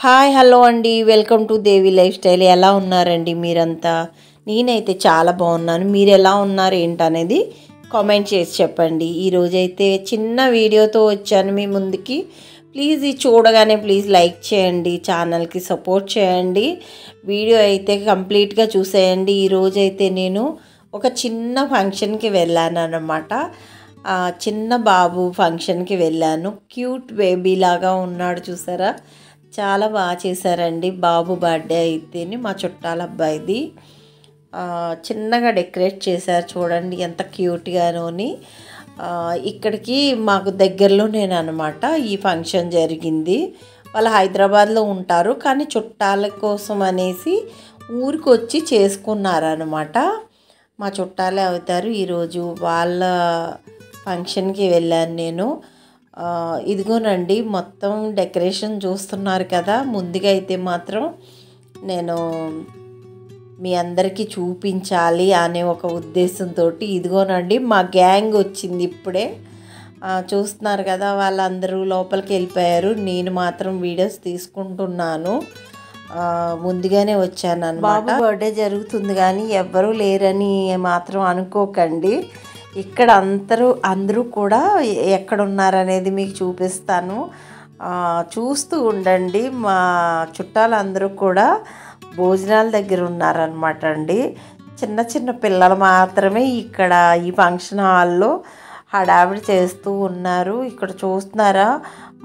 Hi hello అండి, welcome to Devi life style. ఎలా ఉన్నారండి మీరంతా? నేనైతే చాలా బాగున్నాను. మీరు ఎలా ఉన్నారు ఏంటనేది కామెంట్ చేసి చెప్పండి. ఈరోజైతే చిన్న వీడియోతో వచ్చాను మీ ముందుకి. ప్లీజ్ ఇది చూడగానే ప్లీజ్ లైక్ చేయండి, ఛానల్కి సపోర్ట్ చేయండి. వీడియో అయితే కంప్లీట్గా చూసేయండి. ఈరోజైతే నేను ఒక చిన్న ఫంక్షన్కి వెళ్ళాను అన్నమాట. చిన్న బాబు ఫంక్షన్కి వెళ్ళాను. క్యూట్ బేబీ లాగా ఉన్నాడు, చూసారా? చాలా బాగా చేశారండి. బాబు బర్త్డే అయితేనే మా చుట్టాల అబ్బాయిది. చిన్నగా డెకరేట్ చేశారు, చూడండి ఎంత క్యూట్గానోని. ఇక్కడికి మాకు దగ్గరలోనే అనమాట ఈ ఫంక్షన్ జరిగింది. వాళ్ళు హైదరాబాద్లో ఉంటారు, కానీ చుట్టాల కోసం అనేసి ఊరికి వచ్చి చేసుకున్నారనమాట. మా చుట్టాలే అవుతారు. ఈరోజు వాళ్ళ ఫంక్షన్కి వెళ్ళాను నేను. ఇదిగోనండి మొత్తం డెకరేషన్ చూస్తున్నారు కదా. ముందుగా అయితే మాత్రం నేను మీ అందరికీ చూపించాలి అనే ఒక ఉద్దేశంతో ఇదిగోనండి మా గ్యాంగ్ వచ్చింది ఇప్పుడే. చూస్తున్నారు కదా, వాళ్ళందరూ లోపలికి వెళ్ళిపోయారు. నేను మాత్రం వీడియోస్ తీసుకుంటున్నాను. ముందుగానే వచ్చాను అన్నమాట. బాబు బర్త్డే జరుగుతుంది కానీ ఎవ్వరూ లేరని మాత్రం అనుకోకండి. ఇక్కడ అందరూ కూడా ఎక్కడున్నారనేది మీకు చూపిస్తాను, చూస్తూ ఉండండి. మా చుట్టాలందరూ కూడా భోజనాల దగ్గర ఉన్నారనమాట అండి. చిన్న చిన్న పిల్లలు మాత్రమే ఇక్కడ ఈ ఫంక్షన్ హాల్లో హడావిడి చేస్తూ ఉన్నారు. ఇక్కడ చూస్తున్నారా,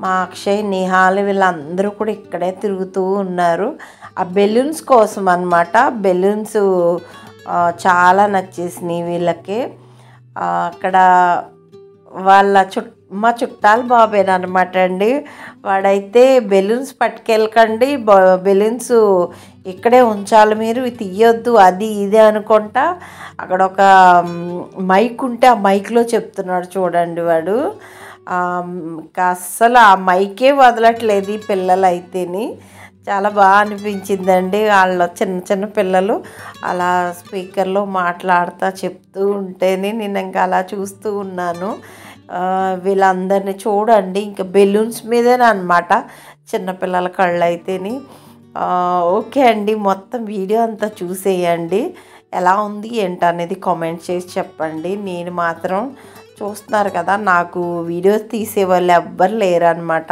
మా అక్షయ్, నిహాల్ వీళ్ళందరూ కూడా ఇక్కడే తిరుగుతూ ఉన్నారు. ఆ బెలూన్స్ కోసం అనమాట. బెలూన్స్ చాలా నచ్చేసినాయి వీళ్ళకి. అక్కడ వాళ్ళ మా చుట్టాల బాబేనమాట అండి. వాడైతే బెలూన్స్ పట్టుకెళ్ళకండి, బెలూన్స్ ఇక్కడే ఉంచాలి, మీరు తీయొద్దు, అది ఇది అనుకుంటా అక్కడ ఒక మైక్ ఉంటే ఆ మైక్లో చెప్తున్నాడు చూడండి వాడు. అస్సలు ఆ మైకే వదలట్లేదు ఈ పిల్లలు అయితేని. చాలా బాగా అనిపించిందండి. వాళ్ళ చిన్న చిన్న పిల్లలు అలా స్పీకర్లో మాట్లాడుతూ చెప్తూ ఉంటేనే నేను ఇంకా అలా చూస్తూ ఉన్నాను. వీళ్ళందరినీ చూడండి, ఇంకా బెలూన్స్ మీదేనా అనమాట చిన్నపిల్లల కళ్ళు అయితేని. ఓకే అండి, మొత్తం వీడియో అంతా చూసేయండి. ఎలా ఉంది ఏంటనేది కామెంట్ చేసి చెప్పండి. నేను మాత్రం చూస్తున్నారు కదా, నాకు వీడియోస్ తీసేవాళ్ళు ఎవ్వరు లేరనమాట.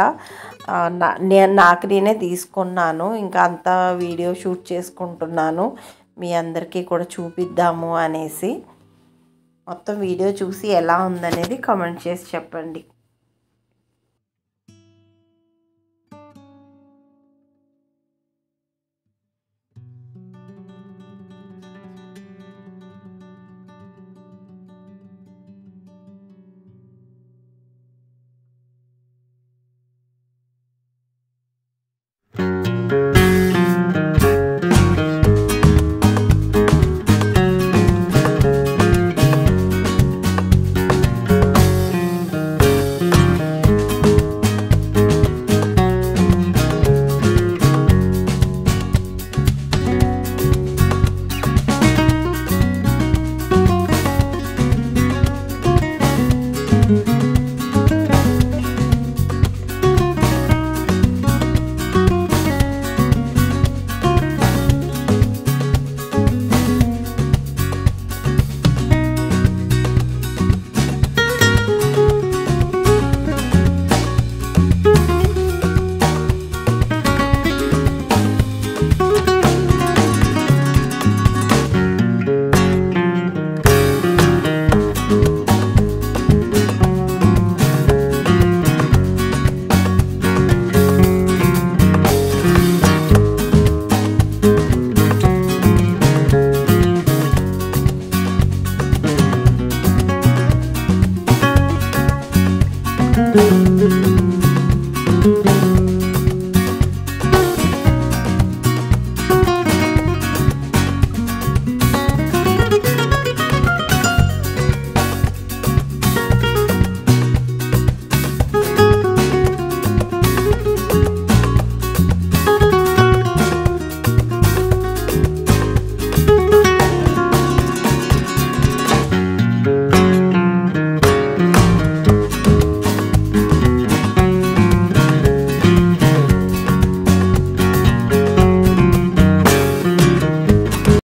నాకు నేనే తీసుకున్నాను. ఇంకా అంతా వీడియో షూట్ చేసుకుంటున్నాను, మీ అందరికీ కూడా చూపిద్దాము అనేసి. మొత్తం వీడియో చూసి ఎలా ఉందనేది కామెంట్ చేసి చెప్పండి.